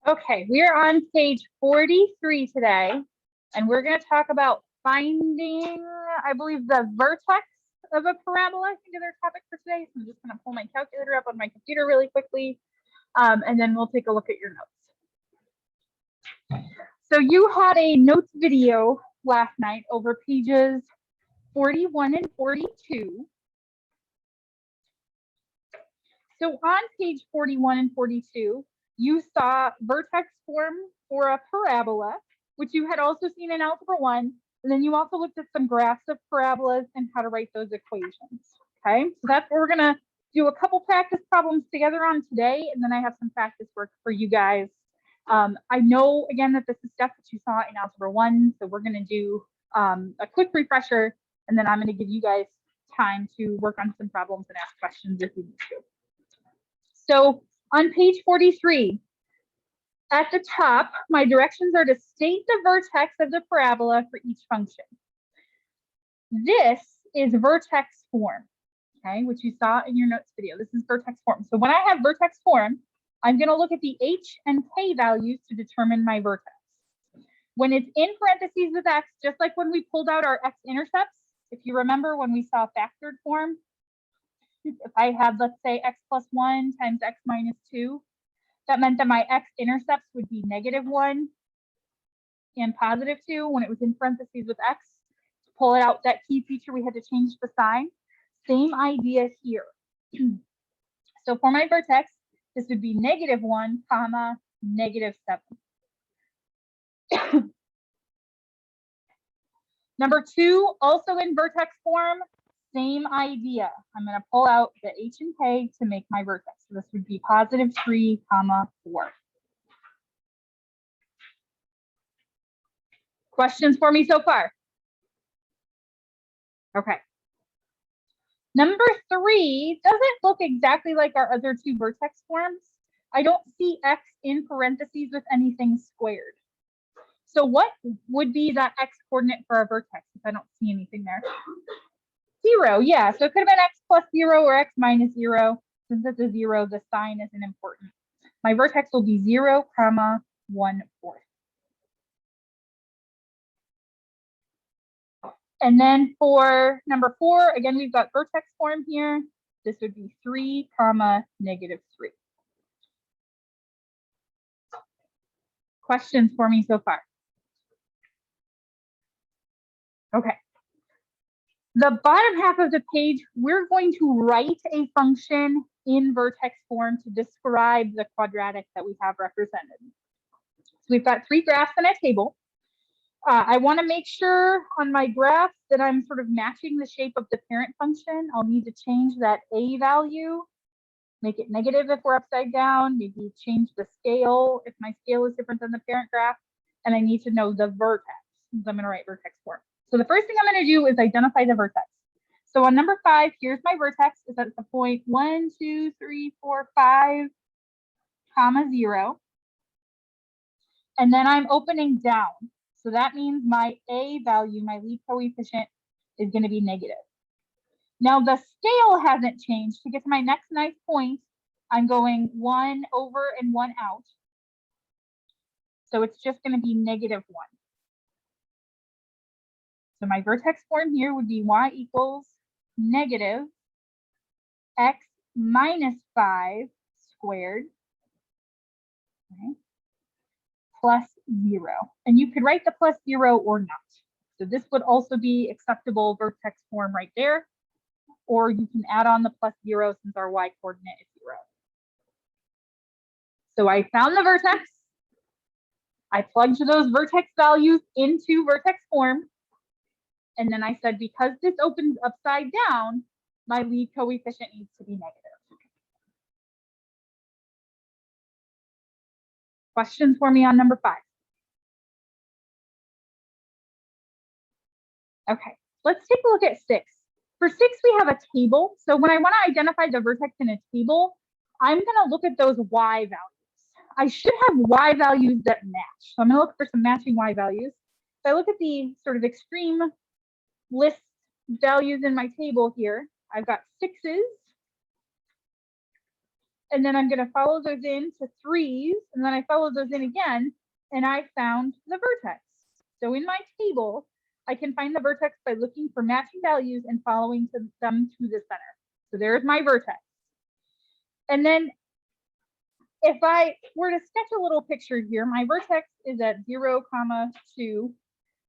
Okay, we are on page 43 today, and we're going to talk about finding, I believe, the vertex of a parabola. I think is our topic for today. So I'm just going to pull my calculator up on my computer really quickly, and then we'll take a look at your notes. So you had a notes video last night over pages 41 and 42. So on page 41 and 42, you saw vertex form for a parabola, which you had also seen in Algebra 1. And then you also looked at some graphs of parabolas and how to write those equations. Okay, so that's what we're going to do a couple practice problems together on today. And then I have some practice work for you guys. I know, again, that this is stuff that you saw in Algebra 1. So we're going to do a quick refresher. And then I'm going to give you guys time to work on some problems and ask questions if you need to. So on page 43, at the top, my directions are to state the vertex of the parabola for each function. This is vertex form, okay, which you saw in your notes video. This is vertex form. So when I have vertex form, I'm going to look at the h and k values to determine my vertex. When it's in parentheses with x, just like when we pulled out our x-intercepts, if you remember when we saw factored form, if I had, let's say, x plus 1 times x minus 2, that meant that my x-intercepts would be -1 and +2 when it was in parentheses with x. To pull it out, that key feature, we had to change the sign. Same idea here. So for my vertex, this would be -1, comma, -7. Number 2, also in vertex form, same idea. I'm going to pull out the h and k to make my vertex. So this would be +3, comma, 4. Questions for me so far? Okay. Number 3 doesn't look exactly like our other two vertex forms. I don't see x in parentheses with anything squared. So what would be that x coordinate for our vertex if I don't see anything there? 0, yeah. So it could have been x plus 0 or x minus 0. Since it's a 0, the sign isn't important. My vertex will be 0, comma, 1/4. And then for number 4, again, we've got vertex form here. This would be 3, comma, -3. Questions for me so far? Okay. The bottom half of the page, we're going to write a function in vertex form to describe the quadratic that we have represented. So we've got 3 graphs in a table. I want to make sure on my graph that I'm sort of matching the shape of the parent function. I'll need to change that a value, make it negative if we're upside down, maybe change the scale if my scale is different than the parent graph, and I need to know the vertex, since I'm going to write vertex form. So the first thing I'm going to do is identify the vertex. So on number 5, here's my vertex. Is at the point 1, 2, 3, 4, 5, comma 0. And then I'm opening down. So that means my a value, my lead coefficient, is going to be negative. Now the scale hasn't changed. To get to my next nice point, I'm going 1 over and 1 out. So it's just going to be -1. So my vertex form here would be y equals negative x minus 5 squared, okay, plus 0. And you could write the plus 0 or not. So this would also be acceptable vertex form right there. Or you can add on the plus 0 since our y coordinate is 0. So I found the vertex. I plugged those vertex values into vertex form. And then I said, because this opens upside down, my lead coefficient needs to be negative. Questions for me on number 5? Okay, let's take a look at 6. For 6, we have a table. So when I want to identify the vertex in a table, I'm going to look at those y values. I should have y values that match. So I'm going to look for some matching y values. If I look at the sort of extreme list values in my table here, I've got 6s And then I'm going to follow those in to 3s, and then I follow those in again, and I found the vertex. So in my table, I can find the vertex by looking for matching values and following them to the center. So there's my vertex. And then if I were to sketch a little picture here, my vertex is at 0, 2,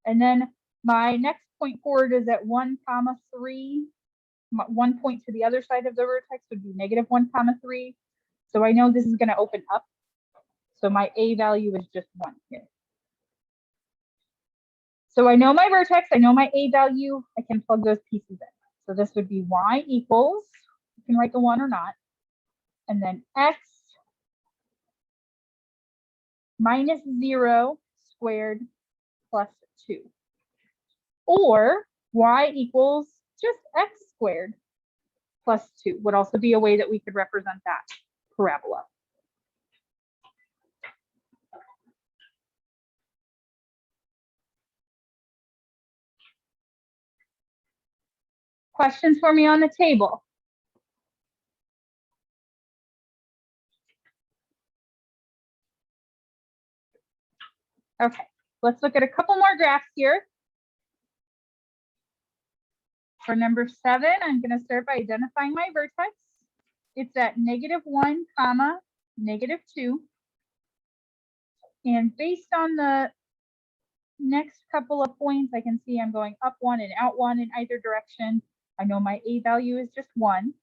and then my next point forward is at 1, 3. 1 point to the other side of the vertex would be -1, 3. So I know this is going to open up. So my A value is just 1 here. So I know my vertex, I know my A value, I can plug those pieces in. So this would be Y equals, you can write the 1 or not, and then X minus 0 squared plus 2. Or Y equals just X squared plus 2 would also be a way that we could represent that parabola. Questions for me on the table? Okay, let's look at a couple more graphs here. For number 7, I'm going to start by identifying my vertex. It's at -1, -2. And based on the next couple of points, I can see I'm going up 1 and out 1 in either direction. I know my A value is just 1.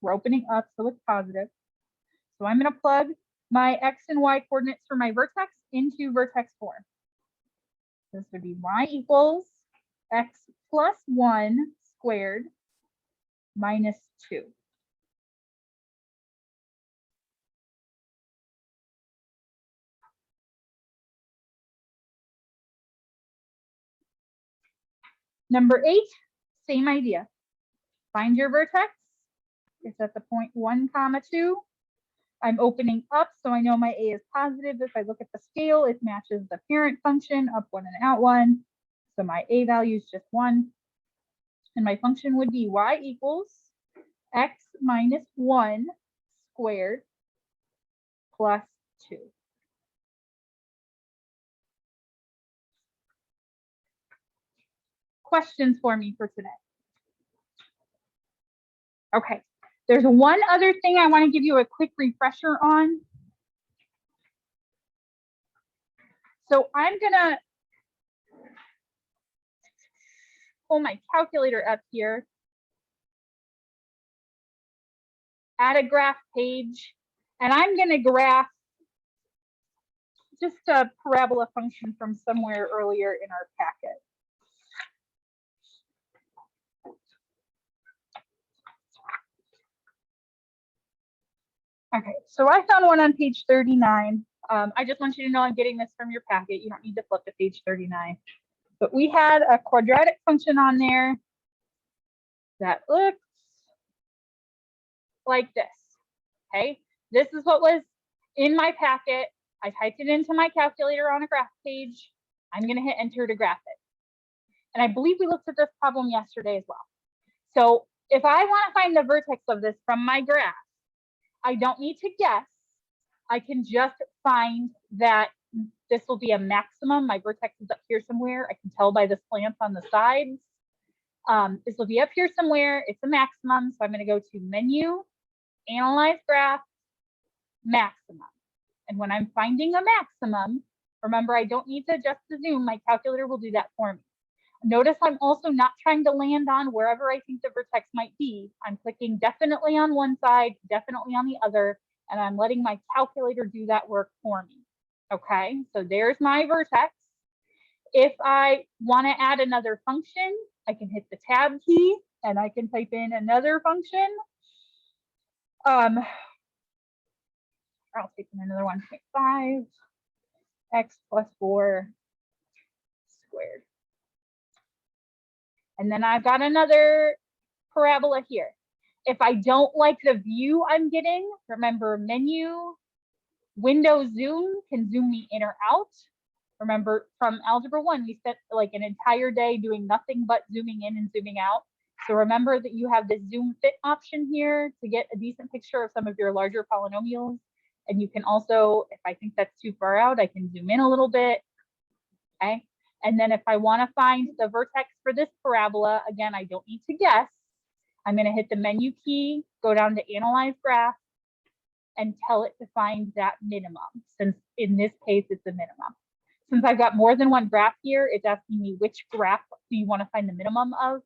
We're opening up, so it's positive. So I'm going to plug my X and Y coordinates for my vertex into vertex form. This would be Y equals X plus 1 squared minus 2. Number 8, same idea. Find your vertex. It's at the point 1, 2. I'm opening up, so I know my A is positive. If I look at the scale, it matches the parent function, up 1 and out 1. So my A value is just 1. And my function would be Y equals X minus 1 squared plus 2. Questions for me for today? Okay, there's one other thing I want to give you a quick refresher on. So I'm gonna pull my calculator up here, add a graph page, and I'm gonna graph just a parabola function from somewhere earlier in our packet. Okay, so I found one on page 39. I just want you to know I'm getting this from your packet. You don't need to flip to page 39. But we had a quadratic function on there that looks like this. Okay, this is what was in my packet. I typed it into my calculator on a graph page. I'm going to hit enter to graph it. And I believe we looked at this problem yesterday as well. So if I want to find the vertex of this from my graph, I don't need to guess. I can just find that this will be a maximum. My vertex is up here somewhere. I can tell by the slants on the sides. This will be up here somewhere. It's a maximum. So I'm going to go to menu, analyze graph, maximum. And when I'm finding a maximum, remember, I don't need to adjust the zoom. My calculator will do that for me. Notice I'm also not trying to land on wherever I think the vertex might be. I'm clicking definitely on one side, definitely on the other, and I'm letting my calculator do that work for me. Okay, so there's my vertex. If I want to add another function, I can hit the tab key and I can type in another function. I'll type in another 1.5 x plus 4 squared. And then I've got another parabola here. If I don't like the view I'm getting, remember menu, window zoom can zoom me in or out. Remember from Algebra 1, we spent like an entire day doing nothing but zooming in and zooming out. So remember that you have this zoom fit option here to get a decent picture of some of your larger polynomials. And you can also, if I think that's too far out, I can zoom in a little bit. Okay. And then if I want to find the vertex for this parabola, again, I don't need to guess. I'm going to hit the menu key, go down to Analyze Graph, and tell it to find that minimum, since in this case, it's a minimum. Since I've got more than one graph here, it's asking me which graph do you want to find the minimum of.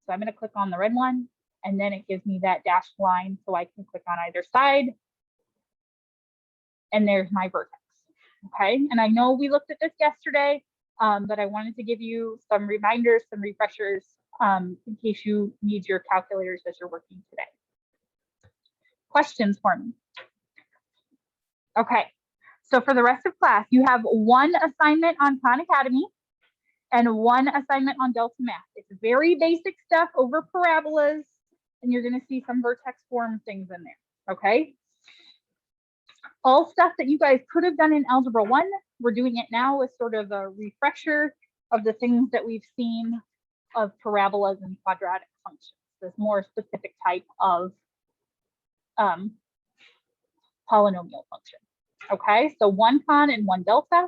So I'm going to click on the red one, and then it gives me that dashed line so I can click on either side. And there's my vertex. Okay, and I know we looked at this yesterday, but I wanted to give you some reminders, some refreshers, in case you need your calculators as you're working today. Questions for me? Okay, so for the rest of class, you have one assignment on Khan Academy and one assignment on Delta Math. It's very basic stuff over parabolas, and you're going to see some vertex form things in there. Okay. All stuff that you guys could have done in Algebra 1, we're doing it now as sort of a refresher of the things that we've seen of parabolas and quadratic functions, this more specific type of polynomial function. Okay, so one con and one delta.